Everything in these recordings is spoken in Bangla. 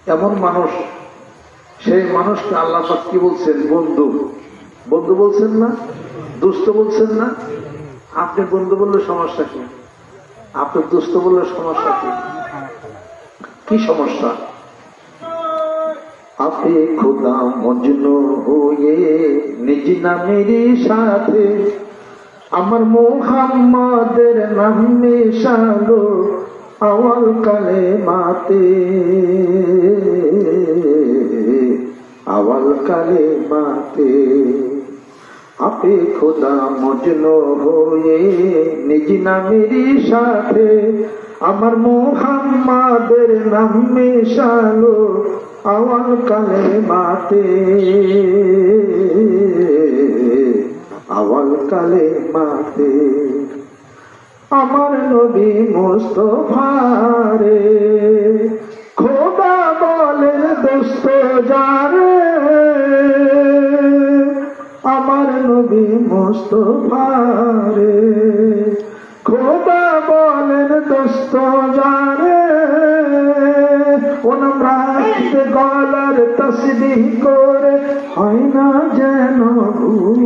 এমন মানুষ, সেই মানুষকে আল্লাহ পাক কি বলছেন? বন্ধু। বন্ধু বলছেন না, দুস্থ বলছেন না। আপনি বন্ধু বললে সমস্যা কি? আপনি দুস্থ বললে সমস্যা কি? কি সমস্যা? আপনি খোদা মজনু হয়ে নিজ নামের সাথে আমার মুহাম্মাদের নাম মেশালো আওয়াল কালে মাতে, আওয়াল কালে মাতে। আপে খোদা মজনু হয়ে নিজ নামের সাথে আমার মুহাম্মাদের নাম মেশালো আওয়াল কালে মাতে, আওয়াল কালে মাতে। আমার নবী মুস্তাফা রে খোদা বলেন দোস্ত যারে, আমার নবী মুস্তাফা রে খোদা বলেন দোস্ত যারে। ও নাম রাখতে গলার তসবিহ করে হয় না যেন ভুল,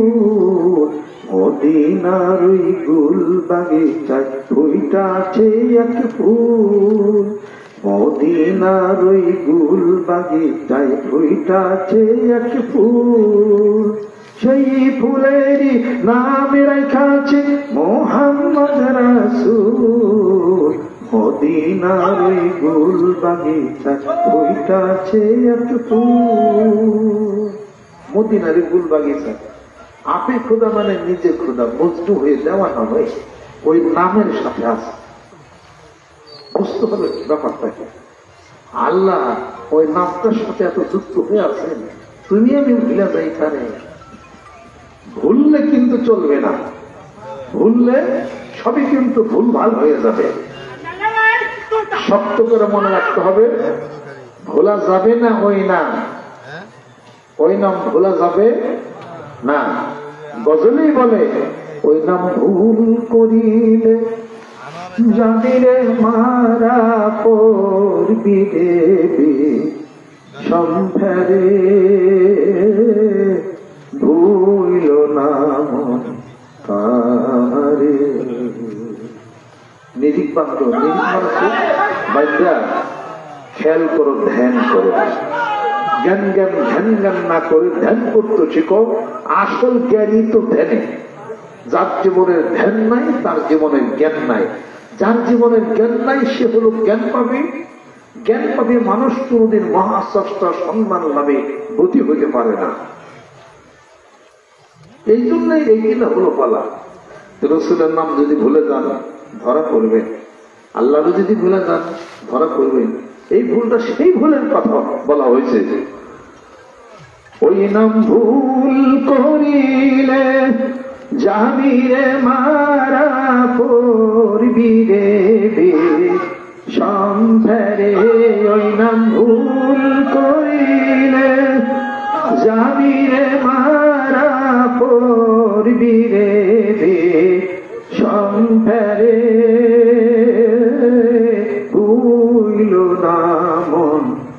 মদিনার ওই গুল বাগিচায় ফুইটাছে এক ফুল, মদিনার ওই গুল বাগিচায় ফুইটাছে এক ফুল। সেই ফুলেরই নাম রাখাছে মুহাম্মদ রাসূল, মদিনার ওই গুল বাগিচায় ফুইটাছে এক ফুল, মদিনার গুল বাগিচা। আপে খোদা মানে নিজে খোদা, বস্তু হয়ে দেওয়া না হয়, ওই নামের সাথে আছে। বুঝতে হবে ব্যাপারটা কি? আল্লাহ ওই নামটার সাথে এত যুক্ত হয়ে আছেন, তুমি আমি ভুলে যাই এখানে। ভুললে কিন্তু চলবে না, ভুললে সবই কিন্তু ভুল ভাল হয়ে যাবে। শক্ত করে মনে রাখতে হবে, ভোলা যাবে না ওই নাম, ওই নাম ভোলা যাবে না। গজলেই বলে ওই নাম ভুল করিলে জানিরে মারা পড়বি দেবী সম্ভেরে, ভুল নাম তারে। নিরিক পাত্র, নিরিক মানুষ বাচ্চা খেয়াল করো, ধ্যান করো, জ্ঞান জ্ঞান ধ্যান জ্ঞান না করে ধ্যান করতে শিখো। আসল জ্ঞানই তো ধ্যানে। যার জীবনের ধ্যান নাই তার জীবনের জ্ঞান নাই, যার জীবনের জ্ঞান নাই সে হলো জ্ঞান পাবে। জ্ঞান পাবে মানুষ কোনদিন মহাস্রষ্টার সম্মান লাভে ব্রতী হইতে পারে না। এই জন্যই এইগুলো হলো পালা। রাসূলের নাম যদি ভুলে যান ধরা পড়বেন, আল্লাহ যদি ভুলে যান ধরা পড়বেন। এই ভুলটা সেই ভুলের কথা বলা হয়েছে। ওই নাম ভুল করিলে জামিরে মারা পড়বি রে সম্ভেরে, ওই নাম ভুল করিলে জামিরে মারা পড়বি রে সম্ভেরে, ভুল নাম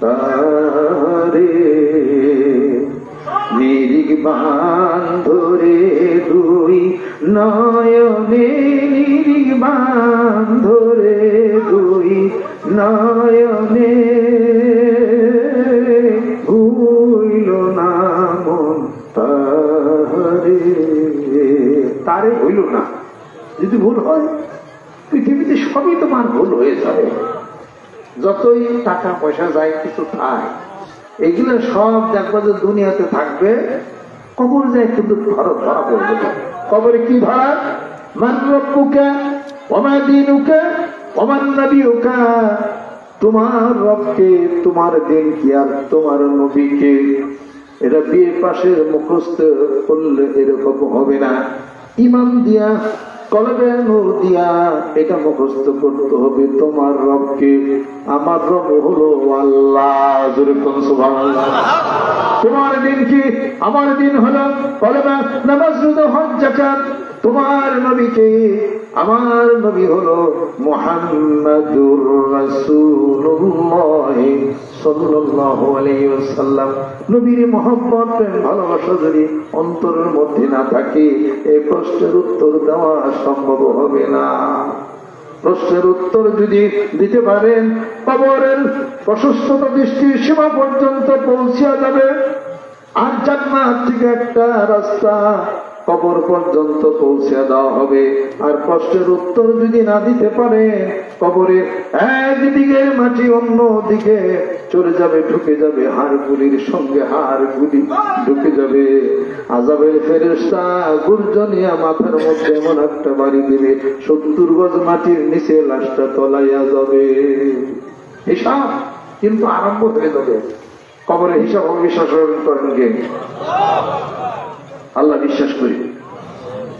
তারে। নিরিগ বান্ধরে দুই নয়নে, নিরিগ বান্ধরে দুই নয়নে, ভুল নাম তারে। তারে হইল না, যদি ভুল হয় পৃথিবীতে সবই তোমার ভুল হয়ে যাবে। যতই টাকা পয়সা যায় কিছু থাক, এগুলো সব দেখবা যে দুনিয়াতে থাকবে, কবর যায় কিন্তু ধরা পড়বে। কবরে কি ধরা? মান রব্বুকা ওয়া মা দীনুকা ওয়া মান নবিয়ুকা, তোমার রবকে, তোমার দিন কি, আর তোমার নবীকে। এটা বিয়ে পাশে মুখস্থ করলে এরকম হবে না। ইমান দিয়া, কলবে নূর দিয়া এটা মুখস্থ করতে হবে। তোমার রবকে, আমার রব হলো আল্লাহ। জোরে বলুন সুবহানাল্লাহ। তোমার দিন কি? আমার দিন হলো কলবে, নামাজ, রোজা, হজ, যাকাত। তোমার নবীকে, আমার নবী হলো মুহাম্মাদুর রাসূলুল্লাহ সাল্লাল্লাহু আলাইহি ওয়াসাল্লাম। নবীর মহব্বত প্রেম ভালোবাসা যদি অন্তরের মধ্যে না থাকে এই প্রশ্নের উত্তর দেওয়া সম্ভব হবে না। প্রশ্নের উত্তর যদি দিতে পারেন কবরের প্রশস্ততা দৃষ্টির সীমা পর্যন্ত পৌঁছে যাবে। আর জান্নাত থেকে একটা রাস্তা কবর পর্যন্ত পৌঁছে দেওয়া হবে। আর প্রশ্নের উত্তর যদি না দিতে পারে কবরের একদিকে মাটি অন্য দিকে চলে যাবে, ঢুকে যাবে, হাড়গুলির সঙ্গে হাড়গুলি ঢুকে যাবে। আযাবের ফেরেশতা গুরজনিয়া মাথার মধ্যে এমন একটা বাড়ি দেবে 70 গজ মাটির নিচে লাশটা তলাইয়া যাবে। হিসাব কিন্তু আরম্ভ হয়ে যাবে। কবরে হিসাব অবিশ্বাস করেন কে? আল্লাহ বিশ্বাস করি।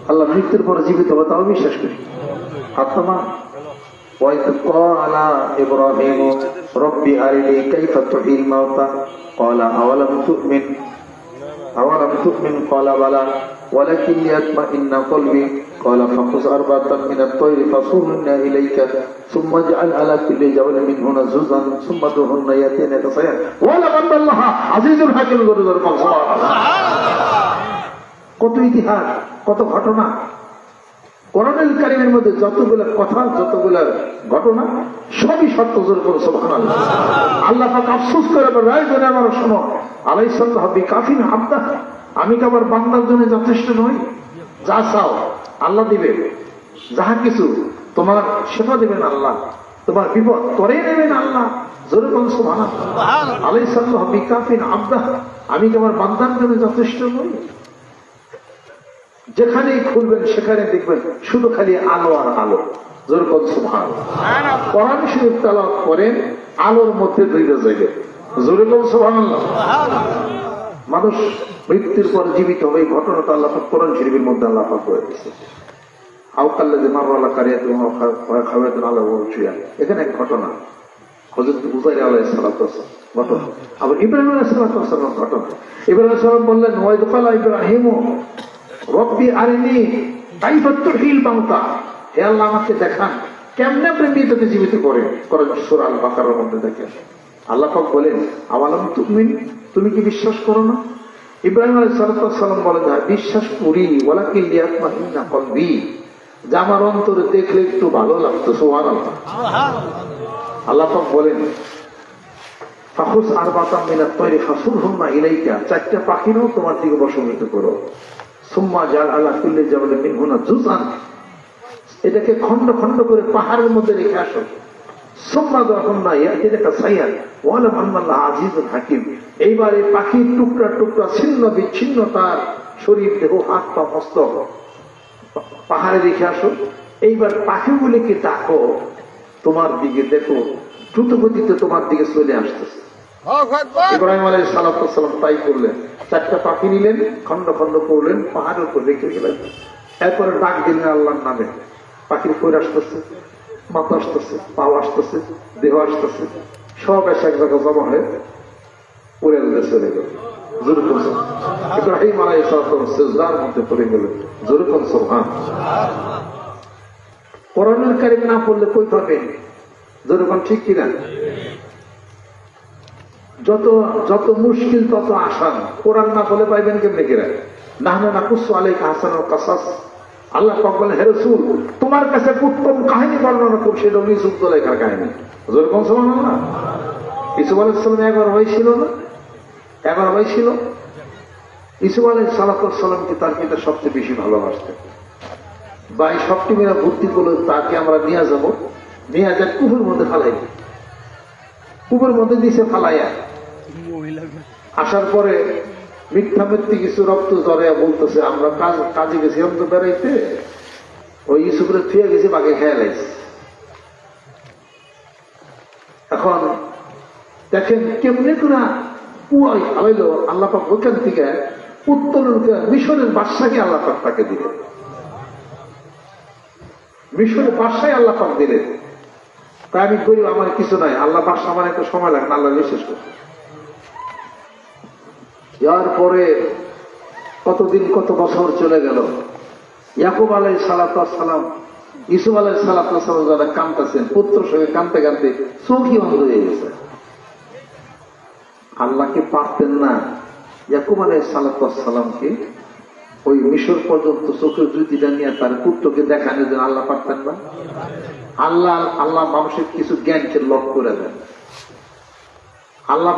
আল্লাহ মৃত্যুর পরে জীবিত হবে তাও বিশ্বাস করি। আত্মা وَإِذْ قَالَ إِبْرَاهِيمُ رَبِّ أَرِنِي كَيْفَ تُحْيِي الْمَوْتَى قَالَ أَوَلَمْ تُؤْمِنْ قَالَ بَلَى وَلَكِنْ لِيَطْمَئِنَّ قَلْبِي قَالَ فَخُذْ أَرْبَعَةً مِنَ الطَّيْرِ فَصُرْهُنَّ إِلَيْكَ ثُمَّ اجْعَلْ عَلَى كُلِّ جَبَلٍ مِنْهُنَّ جُزْءًا ثُمَّ ادْعُهُنَّ يَأْتِينَكَ سَعْيًا وَلَقَدْ اللَّهُ عَزِيزٌ حَكِيمٌ। কত ইতিহাস, কত ঘটনা কোরআনুল কারীমের মধ্যে, যতগুলো কথা, যতগুলো ঘটনা সবই সত্য। জোর করে সুবহানাল্লাহ। আল্লাহ পাক আফসোস করে রায় জন্য আমার শোনো, আলাইসাল্লাহ বিকাফিন আবদা, আমি কি আমার বান্দার জন্য যথেষ্ট নই? যা চাও আল্লাহ দিবে, যাহা কিছু তোমার সেটা দেবেন আল্লাহ, তোমার বিপদ করে নেবেন আল্লাহ। জোর করে সুবহানাল্লাহ। আলাইসাল্লাহ বিকাফিন আবদা, আমি কি আমার বান্দার জন্য যথেষ্ট নই? যেখানেই খুলবেন সেখানে দেখবেন শুধু খালি আলো আর আলো। জোর করে সুবহানাল্লাহ। কোরআন শরীফ তেলাওয়াত করেন, আলোর মধ্যে ডুবে যাবে। জোরে করে সুবহানাল্লাহ। মানুষ মৃত্যুর পর জীবিত হবে, এই ঘটনাটা আল্লাহ পাক কোরআন শরীফের মধ্যে আল্লাহ পাক করে দিয়েছে। আওকাল্লাযী মাররালা কারিয়াতুন ওয়া খাওয়াতুন আলা ওয়াজহিহা, এখানে এক ঘটনা হযরত উযাইর আলাইহিস সালাতু ওয়াস সালাম ঘটনা। আবার ইব্রাহিম আলাইহিস সালাতু ওয়াস সালাম ঘটনা। ইব্রাহিম আলাইহিস সালাম বললেন ওয়াইদ ক্বালা ইব্রাহিমু রব্বি আরিনি কাইফা তুহয়িল মাউতা, হে আল্লাহ আমাকে দেখান কেমনে আপনি মৃতকে জীবিত করেন। সূরা আল বাকারার মধ্যে দেখেন আল্লাহ পাক বলেন আওয়ালাম তুমিন, তুমি কি বিশ্বাস করো না? ইব্রাহিম আলাইহিস সালাতু ওয়াস সালাম বলেন হ্যাঁ বিশ্বাস করি, ওয়ালাকিন লিয়াতমাইন্না কলবি, যে আমার অন্তরে দেখলে একটু ভালো লাগতো। সুবহানাল্লাহ। আল্লাহ পাক বলেন ফাখুজ আরবাতাম মিনাত তায়রি ফাসুরহুন্না ইলাইকা, চারটা পাখিরও তোমার দিকে বশীভূত করো। সুম্মা জাল আলা কুল্লি জাবালিন মিনহুনা জুজআন, এটাকে খন্ড খন্ড করে পাহাড়ের মধ্যে রেখে আসো। সুম্মা দাহুন্না ইয়াতিকা সাইয়ান ওয়ালাম আন্নাল্লাহ আজিজুন হাকিম, এইবার এই পাখির টুকরা টুকরা ছিন্ন বিচ্ছিন্ন তার শরীর, দেহ, হাত পা, মস্তক পাহাড়ে রেখে আসো। এইবার পাখিগুলিকে ডাকো তোমার দিকে, দেখো দ্রুত গতিতে তোমার দিকে চলে আসতেছে। ইব্রাহিম আলাইহিস সালাতু ওয়াস সালাম তাই করলেন, চারটা পাখি নিলেন, খন্ড খন্ড করলেন, পাহাড়ের উপর রেখে গেলেন। এরপরে ডাক দিলেন আল্লাহর নামে। পাখির কইর আসতেছে, মাথা আসতেছে, পাও আসতেছে, দেহ আসতেছে, সব এসে এক জায়গায় জমা হয়ে পড়ে চলে গেল। জোরে বলছেন ইব্রাহিম আলাইহিস সালাতু ওয়াস সালাম সিজদার মধ্যে পড়ে গেলেন। জোরে বলুন সুবহানাল্লাহ। কোরআনুল কারীম না পড়লে কই পাবেন? জোরে বলুন ঠিক কিনা? যত যত মুশকিল তত আসান, কোরআন না বলে পাইবেন কেমনে কিরা? নাহনু নাকুসু আলাইকা হাসানাল কাসাস, আল্লাহ পাক বলেন হে রাসূল তোমার কাছে উত্তম কাহিনী বর্ণনা করব, সেটা ইউসুফ জুলাইখার কাহিনী। যেরকম সুবহানাল্লাহ। ইউসুফ আলাইহিস সালাম 11 ভাই ছিল না? 11 ভাই ছিল। ইউসুফ আলাইহিস সালামকে তার পিতা সবচেয়ে বেশি ভালোবাসতেন। ভাই সবটি মেয়েরা ভর্তি করলো, তাকে আমরা নিয়ে যাবো, নিয়ে যা কুফের মধ্যে ফালাই, কুফের মধ্যে দিছে ফালাইয়া। আসার পরে মিথ্যা মিথ্যি কিছু রক্ত জ্বরে বলতেছে আমরা কাজে গেছিলাম তো বেড়াইতে, ওই ইউসুফরে থুয়ে গেছে, বাঘে খেয়ে লাইছে। এখন দেখেন কেমনে করে পুয়াই ফালাইলো আল্লাহ পাক, ওইখান থেকে উত্তোলন করে মিশরের বাদশাকে আল্লাহ পাক তাকে দিলেন। মিশরের বাদশায় আল্লাহ পাক দিলেন। তাই আমি করি আমার কিছু নাই, আল্লাহ বাদশা আমার একটা সময় লাগে না, আল্লাহ বিশ্বাস করতে। এর পরে কতদিন কত বছর চলে গেল। ইয়াকুব আলাইহিস সালাতু ওয়াস সালাম ইউসুফ আলাইহিস সালাম যারা কাঁদতেছেন, পুত্র সঙ্গে কাঁদতে কাঁদতে চোখই বন্ধ হয়ে গেছে। আল্লাহকে পারতেন না ইয়াকুব আলাইহিস সালামকে ওই মিশর পর্যন্ত চোখের জ্যোতিটা নিয়ে তার পুত্রকে দেখানোর জন্য আল্লাহ পারতেন না? আল্লাহ মানুষের কিছু জ্ঞানকে লক করে দেন। আল্লাহ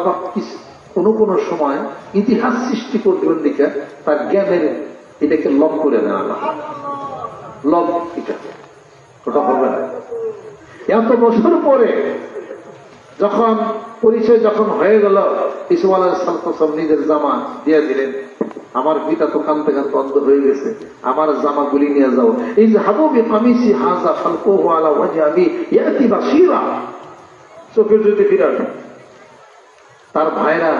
কোন সময় ইতিহাস সৃষ্টি করবেন দিকে তার জ্ঞানের এটাকে লক করে দেন। আল্লাহ লক, এটা ওটা হবে না। এত বছর পরে যখন পরিচয় যখন হয়ে গেল, ইউসুফ আলাইহিস সালাম নিজের জামা দিয়ে দিলেন। আমার পিতা তো কাঁদতে কাঁদতে অন্ধ হয়ে গেছে, আমার জামা গুলি নিয়ে যাও। এই যে হাবু বিকামিসি হাযা ফালকুহু আলা ওয়াজহি আবি ইয়াতি বাসীরা, চোখে যদি ফিরে আসে। তার ভাইরা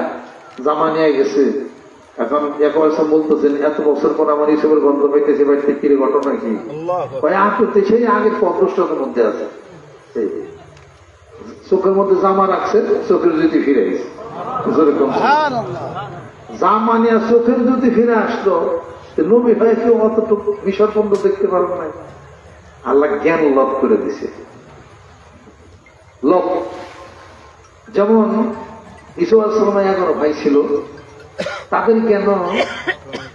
জামা নিয়ে গেছে। এখন ইয়াকুব আলাইহিস সালাম বলতেছেন, এত বছর পর আমার ইউসুফের গন্ধ পাইতেছে, বাড়িতে ফিরে ঘটনা কি? সেই আগের পদষ্টার মধ্যে আছে, চোখের মধ্যে জামা রাখছে, চোখের যদি ফিরে গেছে। জামা নিয়ে চোখের যদি ফিরে আসলো, নবী ভাই কেউ অতটুকু মিশর পর্যন্ত দেখতে পারবে না। আল্লাহ জ্ঞান লক করে দিছে, লক। যেমন ইউসুফ আলাইহিস সালামের 11 ভাই ছিল, তাদের জ্ঞান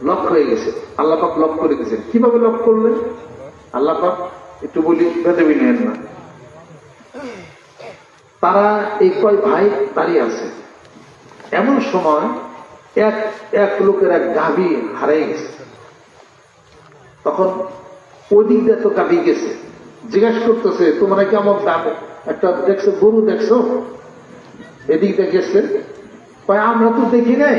লক হয়ে গেছে। আল্লাহ পাক লক করে দিয়েছেন। কিভাবে লক করলেন? আল্লাহ পাক একটু বলি, বেঁধে নেন না। তারা এই কয় ভাই দাঁড়িয়ে আছে, এমন সময় এক লোকের এক গাভী হারিয়ে গেছে। তখন ওদিক দিয়ে তো গাভী গেছে, জিজ্ঞাসা করতেছে, তোমরা কি আমার একটা দেখছো, গরু দেখছো? এদিক দিয়ে গেছে। আমরা তো দেখি নাই,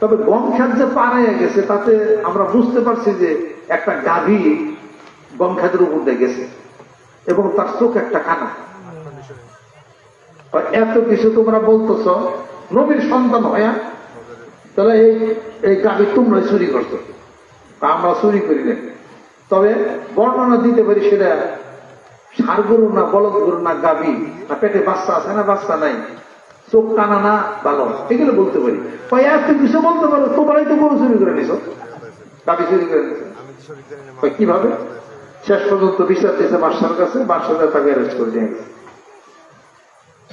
তবে গম খাত যে পাড়াইয়া গেছে তাতে আমরা বুঝতে পারছি যে একটা গাভী গম খাতের উপর দিয়ে গেছে এবং তার চোখ একটা কানা। এত কিছু তোমরা বলতেছ, নবীর সন্তান হয়া, তাহলে এই গাভী তোমরা চুরি করছো। আমরা চুরি করি না, তবে বর্ণনা দিতে পারি সেটা ষাঁড় গরু না, বলদ গরু না, গাভী না, পেটে বাচ্চা আছে না বাচ্চা নাই, চোখ কানা না ভালো, এগুলো বলতে পারি। এত কিছু বলতে পারো, তোমরাই তো গরু চুরি করে নিছো, গাভী চুরি করে নিছো। কিভাবে? শেষ পর্যন্ত বিচার দিয়েছে বাদশার কাছে, বাদশা তাকে অ্যারেস্ট করে নিয়ে গেছে।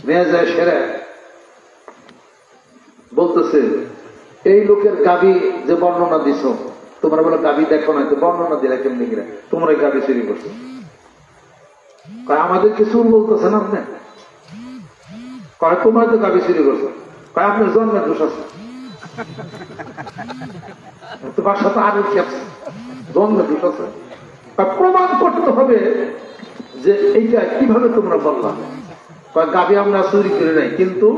নিয়ে যায় সেরা বলতেছে, এই লোকের গাভী যে বর্ণনা দিছ, তোমরা বলে গাভী দেখো না, তো বর্ণনা দিলে কেমনি গিরা তোমরা গাভী চুরি করছো? আমাদেরকে চুর বলতেছেন আপনি? তোমরা তো গাভী চুরি করছো। আপনার জন্মের দোষ আছে, বাসা তো আরো খেপছে, জন্মের দোষ আছে। প্রমাণ করতে হবে যে এইটা কিভাবে তোমরা বললাম। গাভী আমরা চুরি করে নাই, কিন্তু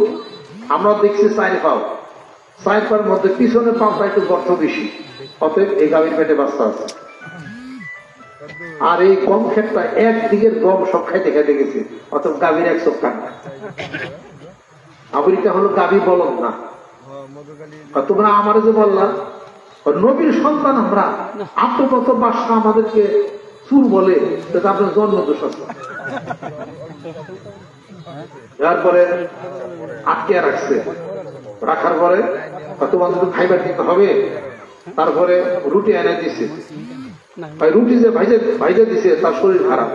আমরা দেখছি 4 পাও, 4 পার মধ্যে পিছনে পাওটা একটু গর্ত বেশি, অতএব এই গাভীর পেটে বাচ্চা আছে। আর এই গম ক্ষেতটা একদিকের গম সব খাইতে খাইতে গেছে, অতএব গাভীর 1 চোখ কান্না। আমেরিকা হলো গাভী বলদ না। তোমরা আমার যে বললা নবীর সন্তান আমরা, আত্মগত বাসা আমাদেরকে চুর বলে, আপনার জন্ম দোষ আছে। তারপরে আটকে রাখছে, রাখার পরে তোমাদের তো খাইবার দিতে হবে। তারপরে রুটি এনে দিছে, রুটি যে ভাইজে দিছে তার শরীর খারাপ,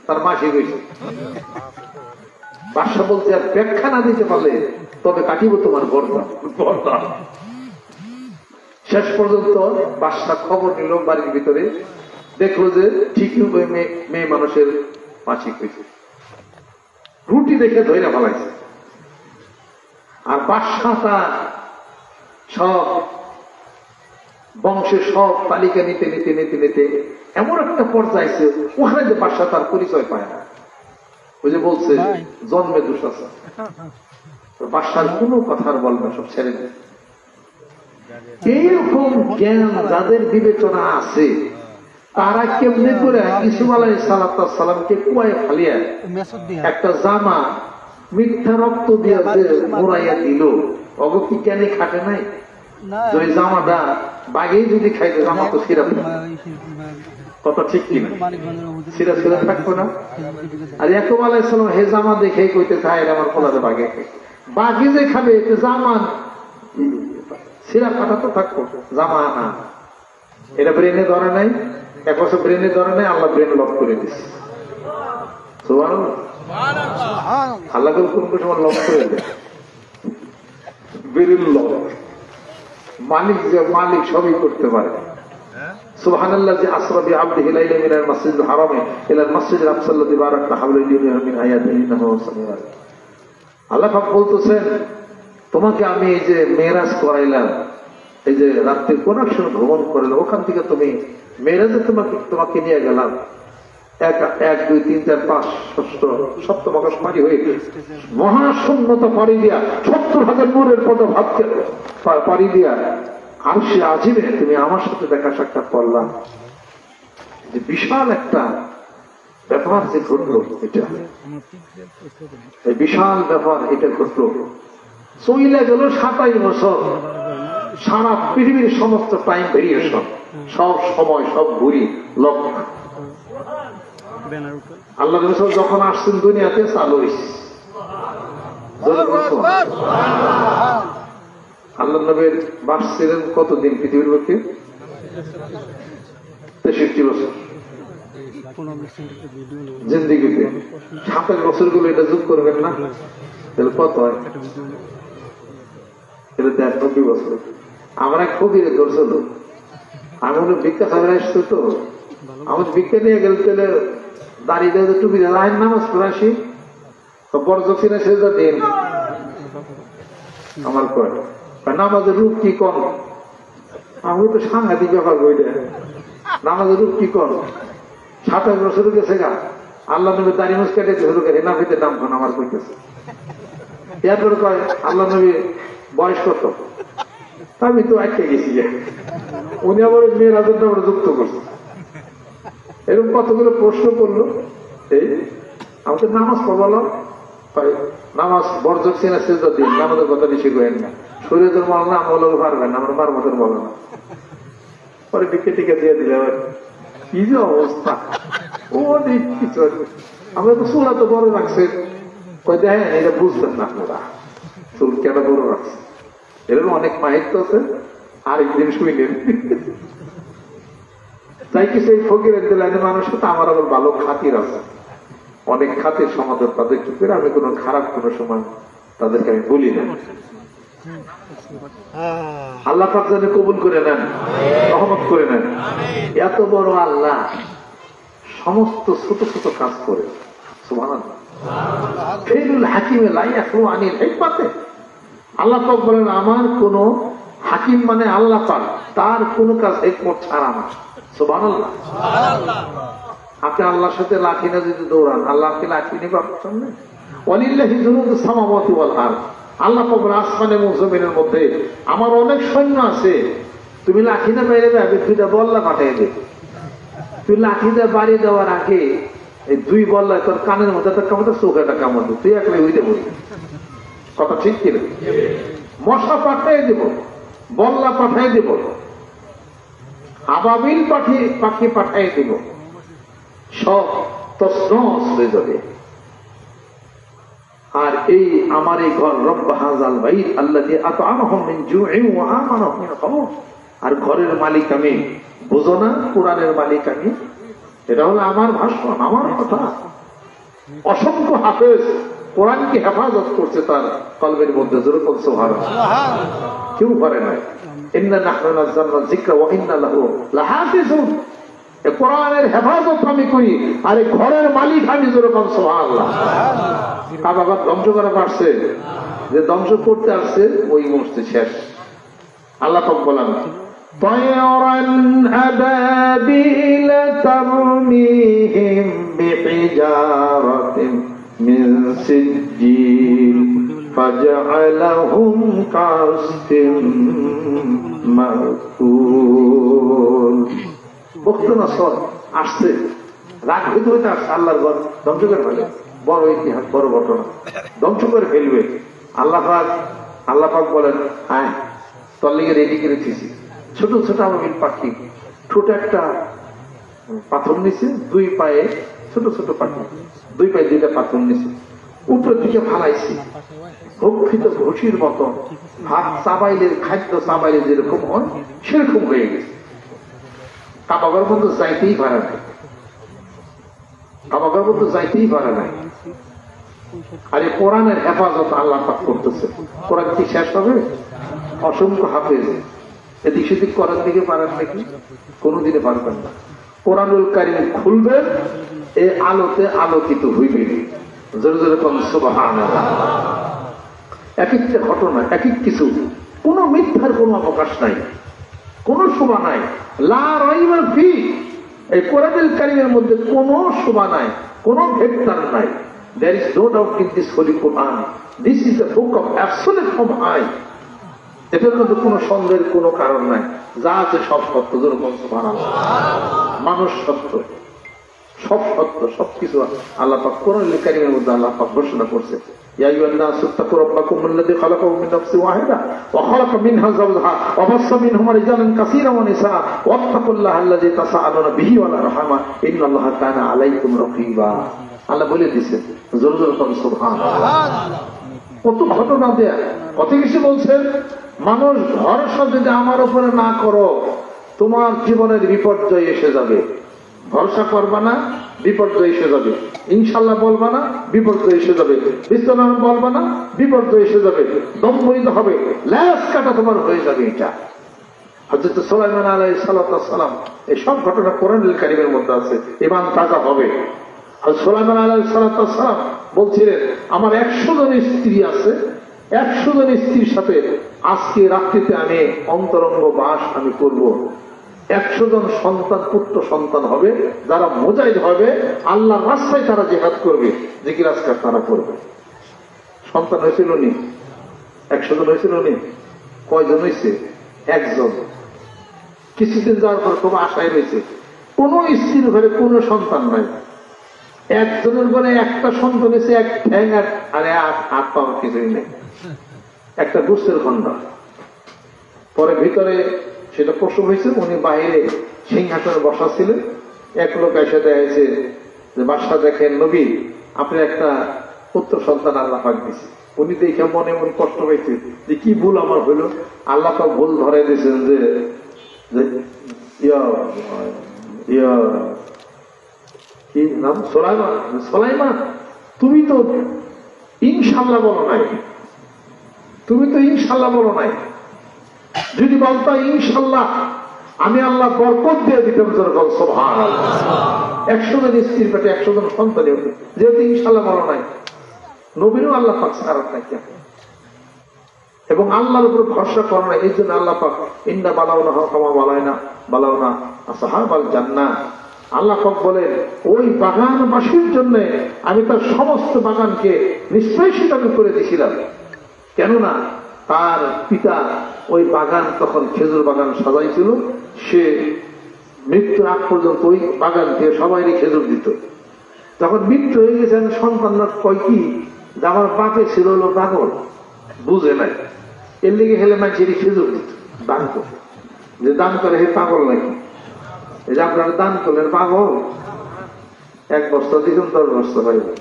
তার মাসি গেছে। বাদশা বলছে, আর ব্যাখ্যা না দিতে পারলে তবে কাটিব তোমার গর্দান। শেষ পর্যন্ত বাদশা খবর নিল বাড়ির ভিতরে, দেখলো যে ঠিকই ওই মেয়ে মানুষের মাসিক হয়েছে। রুটি দেখে ধৈর্য ফেলাইছে। আর বাদশাটা সব বংশের সব তালিকা নিতে নিতে নিতে নিতে এমন একটা পর্যায়ে আছে, ওখানে যে বাদশা তার পরিচয় পায় না। ওই যে বলছে জন্মে দোষ আছে, বাদশার কোনো কথার বলবে, সব ছেড়ে দেয়। এইরকম জ্ঞান যাদের বিবেচনা আছে, তারা কেমনে করে ইউসুফ আলাইহিস সালামকে কুয়ায় ফালিয়া একটা জামা মিথ্যা রক্ত দিয়ে মোড়াইয়া দিল, অগতি জ্ঞানে খাটে নাই। ওই জামাটা বাঘেই যদি খাইতে, জামা তো সিরাপ কথা ঠিক কিনা, সিরাপ সিরাপ থাকতো না। আর ইয়াকুব আলাইহিস সালাম হে জামা দেখে কইতে চায় আমার ফলাতে বাঘে, বাঘে যে খাবে জামা সিরাপ কাটা তো থাকতো, জামা না। এটা ব্রেনে ধরে নাই, 1 বছর ব্রেনে ধরে নেই, আল্লাহ ব্রেন লক করে দিচ্ছে। আল্লাহ কোন কোন সময় লক করে দেয়, ব্রেন লক। মালিক যে মালিক সবই করতে পারে। সুবহানাল্লাযী আসরা বিআবদিহি লাইলাম মিনাল মাসজিদিল হারামি ইলাল মাসজিদিল আকসাল্লাযী বারাকনা হাওলাহু লিনুরিয়াহু মিন আয়াতিহি ইন্নাহু হুয়াস সামিউল আলিম। আল্লাহ পাক বলতেছেন, তোমাকে আমি এই যে মেরাজ করাইলাম, এই যে রাত্রির কোন এক সময় ভ্রমণ করলাম, ওখান থেকে তুমি মেরাজে তোমাকে নিয়ে গেলাম, 1 2 3 4 5 সপ্তম আকাশ পাড়ি হয়ে মহাশূন্যতা পাড়ি দিয়া 70,000 নূরের পদভাবকে পাড়ি দিয়া আরশে আজিমে তুমি আমার সাথে দেখা সাক্ষাৎ করলাম। যে বিশাল একটা ব্যাপার যে ঘটলো, এটা এই বিশাল ব্যাপার এটা ঘটলো। চইলে গেল 27 বছর, সারা পৃথিবীর সমস্ত টাইম ভেরিয়েশন, সব সময়, সব ঘুরি লক্ষ্য। আল্লাহ রাসূল যখন আসছেন দুনিয়াতে চালু হয়েছে। আল্লাহ নবীর বাস ছিলেন কতদিন পৃথিবীর বুকে? 63 বছর জিন্দিগিতে। 27 বছরগুলো এটা যোগ করবেন না, তাহলে কত হয়? এটা 90 বছর। আমরা কবিরে ধরছিল, আমি হলো ভিক্ষা খাবে আসতো, তো আমার ভিক্ষা নিয়ে গেলে তাহলে দাঁড়িয়ে দেওয়া টুপি লাইন নামাজ পড়ে আসি, বরজকিনা সেজদা দিন আমার কয় নামাজের রূপ কি কর? আমি তো সাংঘাতিক ব্যাপার বইটা, নামাজের রূপ কি কর? 27 বছর গেছে গা, আল্লাহ নবী দাড়ি মুছ কেটে হেনাফিতে নাম খান আমার কইতেছে। এরপরে কয় আল্লাহ নবী বয়স কত? আমি তো আটকে গেছি, উনি আবার মেয়ের জন্য আমরা যুক্ত করছে। এরকম কতগুলো প্রশ্ন করলো। এই আমাদের নামাজ পড়ালাম, নামাজ বর্জক সিনা সেজদা দিন, নামাজের কথা বেশি করেন না, শরীয়তের বল না, আমল পারবেন না, আমরা মারমতের বল না। পরে বিকে টিকে দিয়ে দিলে কি যে অবস্থা, ও কিছু আমরা তো চুলা তো বড় রাখছে, দেখেন এটা বুঝবেন না আপনারা চুল কেন বড় রাখছে। এরকম অনেক মাহিত্য আছে, আরেকদিন শুইলেন। তাই কি সেই ফকিরের দিলাইনে মানুষের তো আমার আবার ভালো খাতির আছে, অনেক খাতির সমাজের তাদের চুপের, আমি কোনো খারাপ কোনো সময় তাদেরকে আমি বলি না। আল্লাহ পাক যেন কবুল করে নেন, রহমত করে নেন। এত বড় আল্লাহ সমস্ত ছোট ছোট কাজ করে, সুবহানাল্লাহ। ফেরুল হাকিমে লা ইয়াখলু আনিল হিকমাতে। আল্লাহ পাক বলেন আমার কোন হাকিম মানে আল্লাহ পাক, তার কোন কাজ হিকমত ছাড়া না। সুবহানাল্লাহ। আপনি আল্লাহর সাথে লাঠি না যদি দৌড়ান, আল্লাহকে লাঠি নেবে আপনার সামনে? ওয়ালিল্লাহি জুনুদুস সামাওয়াতি ওয়াল আরদ। আল্লাহ পাক আসমান এবং জমিনের মধ্যে আমার অনেক সৈন্য আছে, তুমি লাঠি না মেরে দেবে, 2টা বল্লা পাঠিয়ে দেবে। তুই লাঠি দিয়ে বাড়ি দেওয়ার আগে এই 2 বল্লা তোর কানের মধ্যে একটা কামড়, চোখেটা কামড় দেবে, তুই একলাই হইতে বলবি। কথা ঠিক কিনা? মশা পাঠিয়ে দেব, বল্লা পাঠিয়ে দেব, আবাবিল পাখি পাঠিয়ে দেব, সব তছনছ হয়ে যাবে। আর এই আমার এই ঘর রব্ব হাযাল বাইত আল্লাযী আত'আমাহুম মিন জু'ইন ওয়া আমানাহুম মিন খাউফ। আর ঘরের মালিক আমি, বুঝো না? কোরআনের মালিক আমি, এটা হলো আমার ভাষণ, আমার কথা। অসংখ্য হাফেজ কোরআনকে হেফাজত করছে তার কলবের মধ্যে, যেরকম সুবহানাল্লাহ কেউ পারে না। ইন্না নাহনু নাযালনা যিকরা ওয়া ইন্না লাহু লাহাফিজুন। কোরআনের হেফাজত আমি করি, আর এই ঘরের মালিক আমি, যেরকম সুবহানাল্লাহ। কার বাবা ধ্বংস করা পারছে? যে ধ্বংস করতে আসছে ওই মসজিদ শেষ। আল্লাহ পাক বলেন طيرا أبابيل ترميهم بحجارة من سجيل فجعلهم كعصف مأكول। বখতনাসর আসছে, রাগ হইতে হইতে আসছে, আল্লাহর ঘর ধ্বংস করে ফেলে। বড় ইতিহাস, বড় ঘটনা, ধ্বংস করে ফেলবে। আল্লাহ পাক বলেন হ্যাঁ তোর লিগে রেডি করে দিয়েছি। ছোট ছোট আবাবিল পাখি, ছোট একটা পাথর নিছে, 2 পায়ে ছোট ছোট পাখি, 2 পায়ে 2টা পাথর নিছে, উপরের দিকে ফালাইছি। ভক্ষিত ঘুষির মতো ভাত চাবাইলের খাদ্য চাবাইলে যেরকম হয় সেরকম হয়ে গেছে। কাবাগর বন্ধু যাইতেই পারে নাই, কাবাগর বন্ধু যাইতেই পারে নাই। আর এই কোরআনের হেফাজত আল্লাহ পাক করতেছে। কোরআন কি শেষ হবে? অসংখ্য হাফেজ এদিক সেদিক করার দিকে পারেন নাকি? কোনোদিনে পারবেন না। কোরআনুল কারীম খুলবেন, এই আলোতে আলোকিত হইবে। জোরে জোরে কোন সুবহানাল্লাহ। এক একটা ঘটনা, এক এক কিছু, কোন মিথ্যার কোন অবকাশ নাই, কোন শোভা নাই। লা রাইবা ফি, এই কোরআনুল কারীমের মধ্যে কোন শোভা নাই, কোন ভেক্টর নাই। There is no doubt in this holy Quran. This is the book of absolute from high. এটার মধ্যে কোন সন্দেহের কোন কারণ নাই। যা আছে সব সত্য। মানুষ সত্য, সব সত্য, সবকিছু আল্লাহ পাক কোরআনুল কারীমের মধ্যে আল্লাহ পাক ঘোষণা করছে। ইয়া আইয়ুহান নাসু তাকু রাব্বাকুম আল্লাযী খালাকাকুম মিন নাফসিন ওয়াহিদা ওয়া খালাকা মিনহা যাওজাহা ওয়া বাসসা মিনহুমা রিজালান কাসীরান ওয়া নিসা ওয়াত্তাকুল্লাহা আল্লাযী তাসাআলুনা বিহি ওয়াল আরহামা ইন্নাল্লাহা কানা আলাইকুম রাকীবা। আল্লাহ বলে দিয়েছে। জোরে জোরে বলুন সুবহানাল্লাহ। কত ঘটনা দেয়া, কত কিছু বলছেন। মানুষ ভরসা যদি আমার উপরে না করো, তোমার জীবনের বিপর্যয় এসে যাবে। ভরসা করবা না, বিপর্যয় এসে যাবে। ইনশাল্লাহ বলবা না, বিপর্যয় এসে যাবে। বিশ্বনাম বলবা না, বিপর্যয় এসে যাবে। দম বইতে হবে, ল্যাস কাটা তোমার হয়ে যাবে। এটা হযরত সুলাইমান আলাইহিস সালাম, এই সব ঘটনা কোরআনুল কারীমের মধ্যে আছে। ঈমান তাজা হবে। সুলাইমান আলাইহিস সালাম বলছিলেন, আমার 100 জন স্ত্রী আছে, 100 জন স্ত্রীর সাথে আজকে রাত্রিতে আমি অন্তরঙ্গ বাস আমি করব। 100 জন সন্তান, পুত্র সন্তান হবে, যারা মুজাহিদ হবে, আল্লাহর রাস্তায় তারা জিহাদ করবে, জিকির আজকার তারা করবে। সন্তান হয়েছিল নি? 100 জন হয়েছিল নি? কয়জন হয়েছে? 1 জন। কিছুদিন যাওয়ার পর খুব আশায় রয়েছে, কোন স্ত্রীর ঘরে কোন সন্তান নাই। 1 জনের ঘরে একটা সন্তান হয়েছে, 1 ঠ্যাং আর হাত পাওয়ার কিছুই নেই, একটা গোস্তের খন্ড। পরে ভিতরে সেটা প্রসব হয়েছে, উনি বাইরে সিংহাসনে বসা ছিলেন। এক লোক এসে দেখেছে যে, বাদশা দেখেন নবী, আপনি একটা পুত্র সন্তান আল্লাহ পাক দিয়েছে। উনি দেখে মনে মনে কষ্ট পাইছে যে কি ভুল আমার হইল। আল্লাহ পাক ভুল ধরে দিয়েছেন যে কি নাম? সুলাইমান। সুলাইমান, তুমি তো ইনশাল্লাহ বলো নাই, তুমি তো ইনশাল্লাহ বলো নাই। যদি বলতো ইনশাল্লাহ, আমি আল্লাহ বরকত দিয়ে দিতাম। সুবহানাল্লাহ। 100 জন স্ত্রীর পেটে 100 জন সন্তান, যেহেতু ইনশাল্লাহ বলো নাই, নবীরও আল্লাহ পাক ছাড়ার নাই কেন? এবং আল্লাহর উপর ভরসা করো না। এই জন্য আল্লাহ পাক ইন্না বালাউনা কামা বালাউনা আসহাবাল জান্নাহ, আল্লাহ পাক বলেন, ওই বাগানবাসীর জন্য আমি তার সমস্ত বাগানকে নিষ্পেষিত আমি করে দিয়েছিলাম। কেননা তার পিতা ওই বাগান, তখন খেজুর বাগান সাজাইছিল, সে মৃত্যুর আগ পর্যন্ত ওই বাগান থেকে সবাই খেজুর দিত। তখন মৃত্যু হয়ে গেছে, সন্তানরা কয় কি, যে আমার বাপে ছিল হলো পাগল, বুঝে নাই, এর লেগে হেলে মানুষের খেজুর দিত, দান করত। যে দান করে হে পাগল নাকি? এই যে আপনারা দান করলেন পাগল। 1 বস্তা দিচ্ছেন, 10 বস্তা পাইবেন।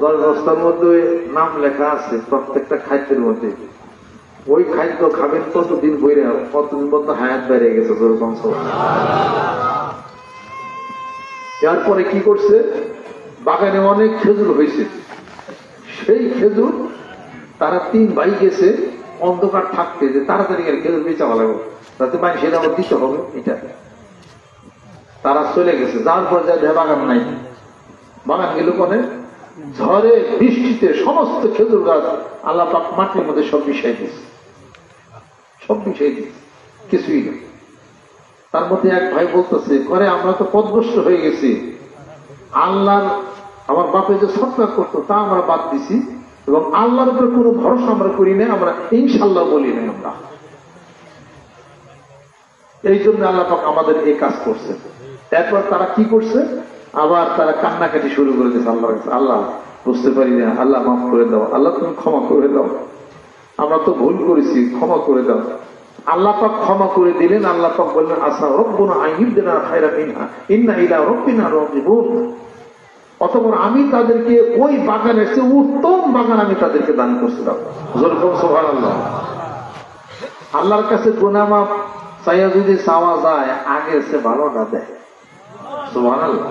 10 বস্তার মধ্যে নাম লেখা আছে প্রত্যেকটা খাদ্যের মধ্যে। ওই খাদ্য খাবেন কতদিন বইরে, কতদিন পর্যন্ত হায়াত বেড়ে গেছে। এরপরে কি করছে, বাগানে অনেক খেজুর হয়েছে। সেই খেজুর তারা 3 ভাই গেছে অন্ধকার থাকতে, যে তাড়াতাড়ি খেজুর বেচা ভালো, তাতে মানুষ সেটা আমার দিতে হবে। এটা তারা চলে গেছে, যাওয়ার পর যা বাগান নাই। বাগান গেল কোনে? ঝড়ে বৃষ্টিতে সমস্ত খেজুর গাছ আল্লাহ পাক মাটির মধ্যে সব মিশাই দিয়েছে, সব মিশাই দিয়েছে, কিছুই নেই। তার মধ্যে এক ভাই বলতেছে, করে আমরা তো পথভ্রষ্ট হয়ে গেছি, আল্লাহর আমার বাপে যে সৎকার করতো তা আমরা বাদ দিছি, এবং আল্লাহর উপরে কোনো ভরসা আমরা করি না, আমরা ইনশাল্লাহ বলি না। আমরা এই জন্য আল্লাহ পাক আমাদের এই কাজ করছে। এরপর তারা কি করছে, আবার তারা কান্নাকাটি শুরু করে দিয়েছে আল্লাহ, আল্লাহ বুঝতে পারি না, আল্লাহ মাফ করে দাও, আল্লাহ তুমি ক্ষমা করে দাও, আমরা তো ভুল করেছি, ক্ষমা করে দাও। আল্লাহ পাক ক্ষমা করে দিলেন। আল্লাহ পাক বললেন, আসা রব্বুনা আইয়ুবদিনা খায়রা মিনহা ইন্না ইলা রাব্বিনা রাগিবুন। অতঃপর আমি তাদেরকে ওই বাগানের চেয়ে উত্তম বাগান আমি তাদেরকে দান করছিলাম। সুবহানাল্লাহ। আল্লাহর কাছে গুনাহ মাফ চাইয়া যদি চাওয়া যায় আগের সে ভালো না দেয়। সুবহানাল্লাহ।